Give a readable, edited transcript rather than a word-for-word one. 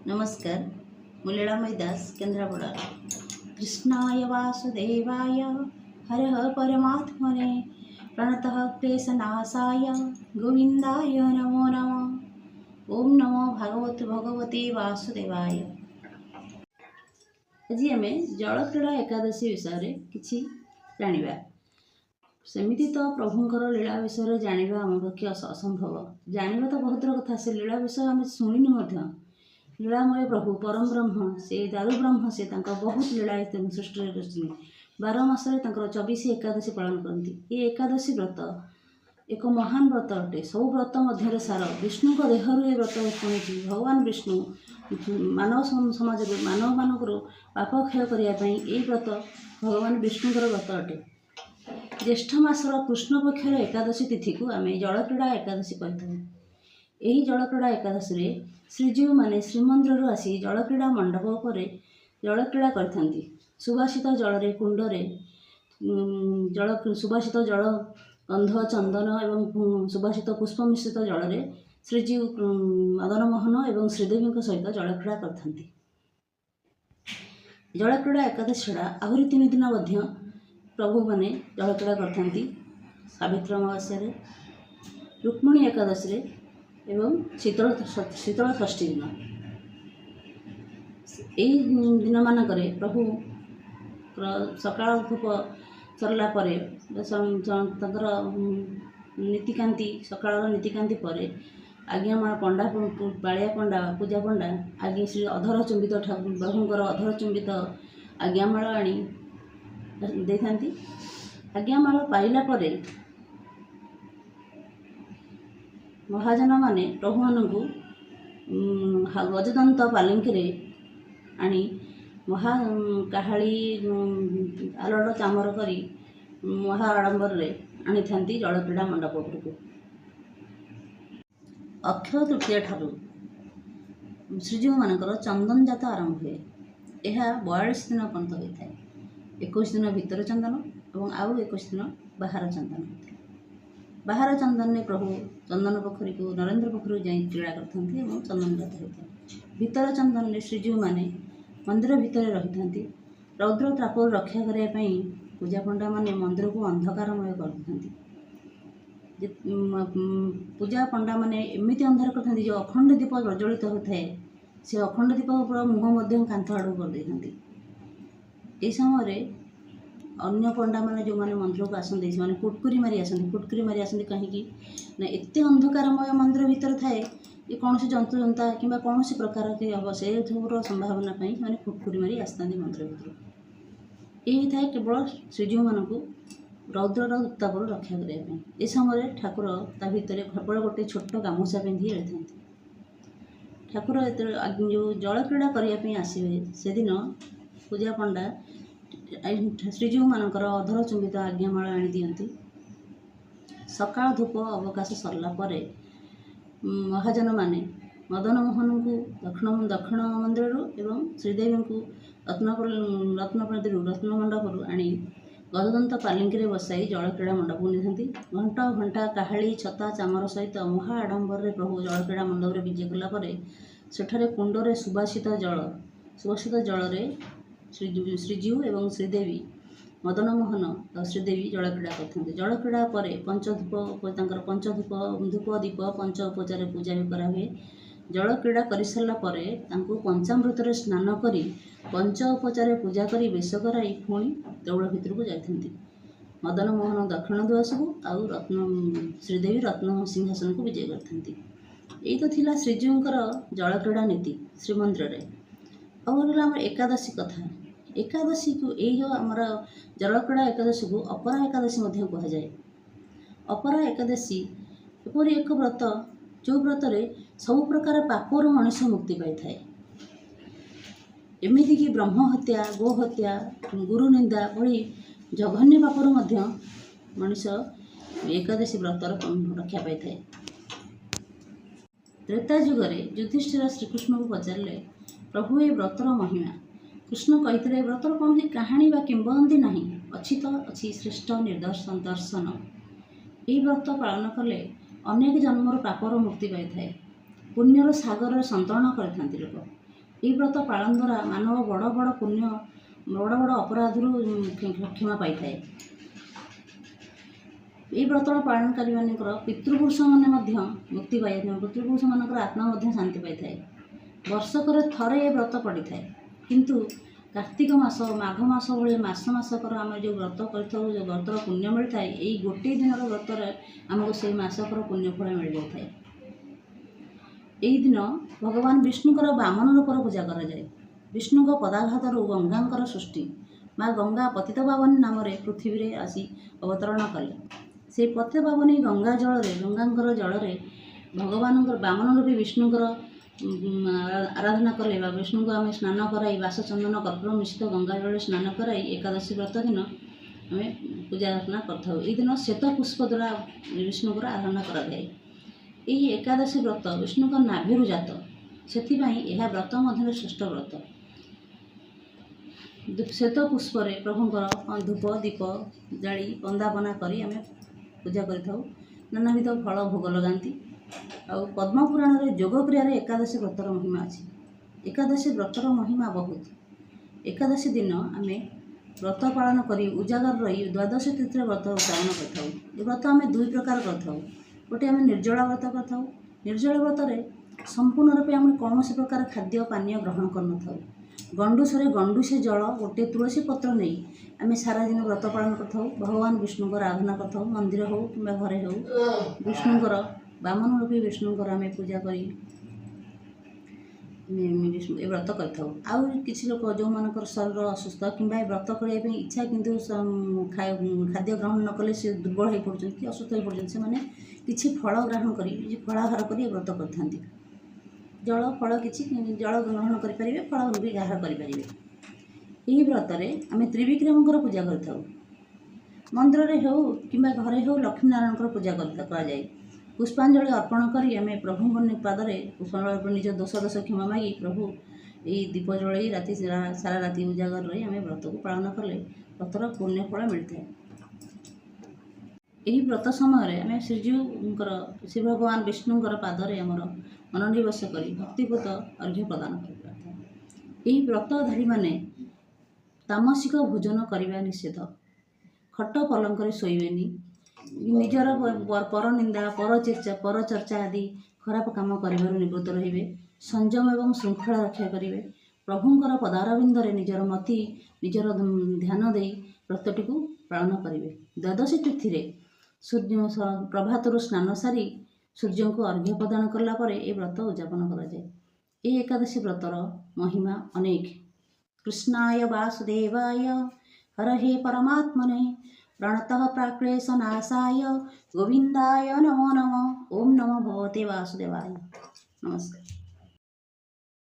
नमस्कार। ମୁଁ लीଳାमयी दास केन्द्रापड़ा। कृष्णाय वासुदेवाय हरः परमात्मने प्रणतः क्लेशनाशाय गोविन्दाय नमो नमः। ओम नमो भगवते वासुदेवाय। आज आम जलक्रीड़ा एकादशी विषय किछि जानिबा। सेमिति तो प्रभुंकर लीला विषय जानिबा आम पक्षे असंभव। जानिबा तो बहुत कथा, से लीला विषय आम शुणिनु मध्य। लीलामय प्रभु परम ब्रह्म, से दारु ब्रह्म, से बहुत लीला सृष्टि कर 12 मासरे 24 एकादशी पालन करती। ये एकादशी व्रत एक महान व्रत अटे। सब व्रत मध्य सार विष्णु देहरु ये व्रत उत्पन्न। भगवान विष्णु मानव समाज मानव मानक पाप क्षय करने ये व्रत भगवान विष्णुकर व्रत अटे। ज्येष्ठ मासर कृष्ण पक्षर एकादशी तिथि को आम जलक्रीड़ा एकादशी कही। यही जलक्रीड़ा एकादशी रे श्रीजीव माने श्रीमंदिर आसी जलक्रीड़ा मंडप पर जलक्रीड़ा करथांती। सुभाषित जल कुंडरे सुभाषित जल गंध चंदन एवं सुभाषित पुष्प मिश्रित जल श्रीजीव मदन मोहन एवं श्रीदेवी सहित जलक्रीड़ा करथांती। जलक्रीड़ा एकादशी छड़ा आहरी 3 दिन मध्य प्रभु माने जलक्रीड़ा करथांती। सावित्र अमावास्या रुक्मिणी एकादशी एवं शीतल षष्ठी दिन यही दिन मानक प्रभु सकाल धूप सरला नीतिकांति सकाल नीतिकांति पर आज्ञामाल पंडा पालिया पंडा पूजा पंडा आगे श्री अधर चुंबित प्रभुंकर अधर चुंबित आज्ञामाल आनी देखांती। आज्ञामाल पाइला परे महाजन माने प्रभु मानू गजदंत पालिंकी आनी महा काहाली आलोड़ चामर करी महा आडंबर आनी था जलक्रीड़ा मंडप उपरकू। अक्षय तृतीया ठारू श्रीजीव मानकर चंदन जात आरंभ हुए। यह 42 दिन पर्यंत होता है। 21 दिन भितर चंदन और आउ 21 दिन बाहर चंदन होता है। बाहर चंदन ने प्रभु चंदन पोखरी को नरेंद्र पोखरी जा क्रीड़ा करते और चंदन जात होता है। भितर चंदन ने श्रीजीव माने मंदिर भितर रही था। रौद्र ताप रक्षा करने पूजा पंडा माने मंदिर को अंधकारमय करते। पूजा पंडा माने एमती अंधार करते जो अखंड दीप प्रज्वलित होता है। से अखंड दीप मुह कांथ आड़ कर देते। ये समय अन्य पंडा माने जो माने मंदिर को आसते से फुटकुरी मारी आसती कहीं ना एत अंधकारमय मंदिर भितर थाए ये कौन जंतु जंता कि कौन प्रकार के हम से संभावना से फुटकुरी मारी आसता मंदिर भर। यही थाए केवल श्रीजीव मानक रौद्र उत्ताप रक्षा करने। ये समय ठाकुर ता भितर केवल गोटे छोट गामुछा पिंधि रही था। ठाकुर जो जलक्रीड़ा करने आसवे से दिन पूजा पंडा श्रीजीव मानकर अधर चुंबित आज्ञामाल आनी दियंती। सकाळ धूप अवकाश सरला परे महाजन माने मदन मोहन को दक्षिण मंदिर एवं श्रीदेवी को रत्न मंडप आनी गजदंत पालिंकी बसाई जलक्रीड़ा मंडप नहीं घंटा घंटा काहाली छता चामर सहित महा आडंबर प्रभु जलक्रीड़ा मंडप विजे कलापर सेठारे कुंडरे सुभाषित जल श्रीजीव एवं श्रीदेवी मदन मोहन और श्रीदेवी जलक्रीड़ा करते। जलक्रीड़ा पर पंचधूप धूप दीप पंच उपचार पूजा भी कराए। जलक्रीड़ा कर सारा पंचामृत स्नान कर पंच उपचार पूजा कर बेश कराई पुणी देवल भितर को जाती। मदन मोहन दक्षिण दुआस को आउ श्रीदेवी रत्न सिंहासन को विजय करती। यही तो थिला श्रीजीवकर जलक्रीड़ा नीति श्रीमंदिर। आम एकादशी कथा। एकादशी को यही जो आमर जलक्रीड़ा एकादशी को अपरा एकादशी कह जाए। अपरा एकादशी एपरी एक व्रत जो व्रत सब प्रकार पापर मनुष्य मुक्ति पाई थाए। एमती कि ब्रह्म हत्या गो हत्या गुरु निंदा भली जघन्य पापर मनुष्य एकादशी व्रतर रक्षा पाई थाए। त्रेता जुगरे युधिष्ठिर श्रीकृष्ण को पचारे प्रभु ये व्रतर महिमा। कृष्ण कही व्रतर कौन कहानी बा किंवदंती नहीं अच्छी तो अच्छी श्रेष्ठ निर्दर्शन दर्शन। ये व्रत पालन कले अनेक जन्मर पापर मुक्ति पाई थाए। पुण्यर सागर सन्तरण करथांती लोक। ଏହି ବ୍ରତ ପାଳନ ଦ୍ୱାରା ମାନବ ବଡ଼ ବଡ଼ ପୁଣ୍ୟ ବଡ଼ ବଡ଼ ଅପରାଧରୁ କ୍ଷମା ପାଇଥାଏ। ଏହି ବ୍ରତ ପାଳନକାରୀମାନଙ୍କର ପିତୃପୁରୁଷମାନେ ମଧ୍ୟ ମୁକ୍ତି ପାଇଥାନ୍ତି। ପିତୃପୁରୁଷମାନଙ୍କର ଆତ୍ମା ମଧ୍ୟ ଶାନ୍ତି ପାଇଥାଏ। ବର୍ଷକରେ ଥରେ ଏ ବ୍ରତ ପଡ଼ିଥାଏ, କିନ୍ତୁ କାର୍ତ୍ତିକ ମାସ ମାଘ ମାସ ଭଳି ମାସକର ଆମେ ଯେଉଁ ବ୍ରତ କରିଥାଉ, ଯେଉଁ ବ୍ରତର ପୁଣ୍ୟ ମିଳିଥାଏ, ଏଇ ଗୋଟିଏ ଦିନର ବ୍ରତରେ ଆମକୁ ସେଇ ମାସକର ପୁଣ୍ୟଫଳ ମିଳିଯାଇଥାଏ। ଏହି ଦିନ ଭଗବାନ ବିଷ୍ଣୁଙ୍କର ବାମନ ରୂପର ପୂଜା କରାଯାଏ। ବିଷ୍ଣୁଙ୍କ ପଦାଘାତରୁ ଗଙ୍ଗାଙ୍କର ସୃଷ୍ଟି। ମା ଗଙ୍ଗା ପତିତପାବନୀ ନାମରେ ପୃଥିବୀରେ ଆସି ଅବତରଣ କଲେ। ସେହି ପତିତପାବନୀ ଗଙ୍ଗାଙ୍କର ଜଳରେ ଭଗବାନଙ୍କର ବାମନ ରୂପୀ ବିଷ୍ଣୁଙ୍କର ଆରାଧନା କଲେ ବା ବିଷ୍ଣୁଙ୍କୁ ଆମେ ସ୍ନାନ କରାଇ ବାସଚନ୍ଦନ କର୍ପୂର ମିଶ୍ରିତ ଗଙ୍ଗା ଜଳରେ ସ୍ନାନ କରାଇ ଏକାଦଶୀ ବ୍ରତ ଦିନ ଆମେ ପୂଜା ଅର୍ଚ୍ଚନା କରିଥାଉ। ଏହି ଦିନ ଶ୍ଵେତ ପୁଷ୍ପ ଦ୍ୱାରା ବିଷ୍ଣୁଙ୍କର ଆରାଧନା କରାଯାଏ। ଏହି ଏକାଦଶୀ ବ୍ରତ ବିଷ୍ଣୁଙ୍କ ନାଭିରୁ ଜାତ, ସେଥିପାଇଁ ଏହା ବ୍ରତ ମଧ୍ୟରେ ଶ୍ରେଷ୍ଠ ବ୍ରତ। ଶ୍ଵେତ ପୁଷ୍ପରେ ପ୍ରଭୁଙ୍କର ଧୂପ ଦୀପ ଜାଳି ବନ୍ଦାପନା କରି ଆମେ ପୂଜା କରିଥାଉ। ନାନାବିଧ ଫଳ ଭୋଗ ଲଗାନ୍ତି। ଆଉ ପଦ୍ମପୁରାଣରେ ଯୋଗ କ୍ରିୟାରେ ଏକାଦଶୀ ବ୍ରତର ମହିମା ଅଛି। ଏକାଦଶୀ ବ୍ରତର ମହିମା ବହୁତ। ଏକାଦଶୀ ଦିନ ଆମେ ବ୍ରତ ପାଳନ କରି ଉଜାଗର ରହି ଦ୍ୱାଦଶୀ ତିଥିରେ ବ୍ରତ ପାଳନ କରିଥାଉ। ଏ ବ୍ରତ ଆମେ ଦୁଇ ପ୍ରକାର କରିଥାଉ। ଗୋଟିଏ ଆମେ ନିର୍ଜଳା ବ୍ରତ କରିଥାଉ। ନିର୍ଜଳା ବ୍ରତରେ ସମ୍ପୂର୍ଣ୍ଣ ରୂପେ ଆମେ କୌଣସି ପ୍ରକାର ଖାଦ୍ୟ ପାନୀୟ ଗ୍ରହଣ କରିନଥାଉ। ଗଣ୍ଡୁଷରେ ଗଣ୍ଡୁଷେ ଜଳ ଗୋଟିଏ ତୁଳସୀ ପତ୍ର ନେଇ ଆମେ ସାରା ଦିନ ବ୍ରତ ପାଳନ କରିଥାଉ। ଭଗବାନ ବିଷ୍ଣୁଙ୍କର ଆରାଧନା କରିଥାଉ। ମନ୍ଦିର ହେଉ କିମ୍ବା ଘରେ ହେଉ ବିଷ୍ଣୁଙ୍କର ବାମନ ରୂପୀ ବିଷ୍ଣୁଙ୍କର ଆମେ ପୂଜା କରି ଏ ବ୍ରତ କରିଥାଉ। ଆଉ କିଛି ଲୋକ ଯେଉଁମାନଙ୍କର ଶରୀର ଅସୁସ୍ଥ କିମ୍ବା ଏ ବ୍ରତ କରିବା ପାଇଁ ଇଚ୍ଛା, କିନ୍ତୁ ଖାଦ୍ୟ ଗ୍ରହଣ ନ କଲେ ସେ ଦୁର୍ବଳ ହୋଇପଡ଼ୁଛନ୍ତି କି ଅସୁସ୍ଥ ହୋଇପଡ଼ୁଛନ୍ତି, ସେମାନେ କିଛି ଫଳ ଗ୍ରହଣ କରି ଫଳାହାର କରି ଏ ବ୍ରତ କରିଥାନ୍ତି। ଜଳ ଫଳ କିଛି ଜଳ ଗ୍ରହଣ କରିପାରିବେ, ଫଳ ବି ଆହାର କରିପାରିବେ। ଏହି ବ୍ରତରେ ଆମେ ତ୍ରିବିକ୍ରମଙ୍କର ପୂଜା କରିଥାଉ। ମନ୍ଦିରରେ ହେଉ କିମ୍ବା ଘରେ ହେଉ ଲକ୍ଷ୍ମୀନାରାୟଣଙ୍କର ପୂଜା କରାଯାଏ। ପୁଷ୍ପାଞ୍ଜଳି ଅର୍ପଣ କରି ଆମେ ପ୍ରଭୁଙ୍କ ପାଦରେ ନିଜ ଦୋଷ କ୍ଷମା ମାଗି ପ୍ରଭୁ ଏହି ଦୀପ ଜଳାଇ ସାରା ରାତି ଉଜାଗର ରହି ଆମେ ବ୍ରତକୁ ପାଳନ କଲେ ବ୍ରତର ପୁଣ୍ୟ ଫଳ ମିଳିଥାଏ। ଏହି ବ୍ରତ ସମୟରେ ଆମେ ଶ୍ରୀ ଭଗବାନ ବିଷ୍ଣୁଙ୍କର ପାଦରେ ଆମର ମନୋନିବେଶ କରି ଭକ୍ତିପୂତ ଅର୍ଘ୍ୟ ପ୍ରଦାନ କରିପାରିଥାଉ। ଏହି ବ୍ରତଧାରୀମାନେ ତାମସିକ ଭୋଜନ କରିବା ନିଷେଧ। ଖଟ ପଲଙ୍କରେ ଶୋଇବେନି। ନିଜର ପରନିନ୍ଦା ପରଚର୍ଚ୍ଚା ଆଦି ଖରାପ କାମ କରିବାରୁ ନିବୃତ୍ତ ରହିବେ। ସଂଯମ ଏବଂ ଶୃଙ୍ଖଳା ରକ୍ଷା କରିବେ। ପ୍ରଭୁଙ୍କର ପଦାରବିନ୍ଦରେ ନିଜର ଧ୍ୟାନ ଦେଇ ବ୍ରତଟିକୁ ପାଳନ କରିବେ। ଦ୍ୱାଦଶୀ ତିଥିରେ ପ୍ରଭାତରୁ ସ୍ନାନ ସାରି ସୂର୍ଯ୍ୟଙ୍କୁ ଅର୍ଘ୍ୟ ପ୍ରଦାନ କଲା ପରେ ଏ ବ୍ରତ ଉଦ୍ଯାପନ କରାଯାଏ। ଏହି ଏକାଦଶୀ ବ୍ରତର ମହିମା ଅନେକ। କୃଷ୍ଣାୟ ବାସୁଦେବାୟ ହରହେ ପରମାତ୍ମନେ ପ୍ରଣତଃ ପ୍ରାକ୍ଳେଶନାଶାୟ ଗୋବିନ୍ଦାୟ ନମୋ ନମଃ। ଓಂ ନମୋ ଭଗବତେ ବାସୁଦେବାୟ। ନମସ୍କାର।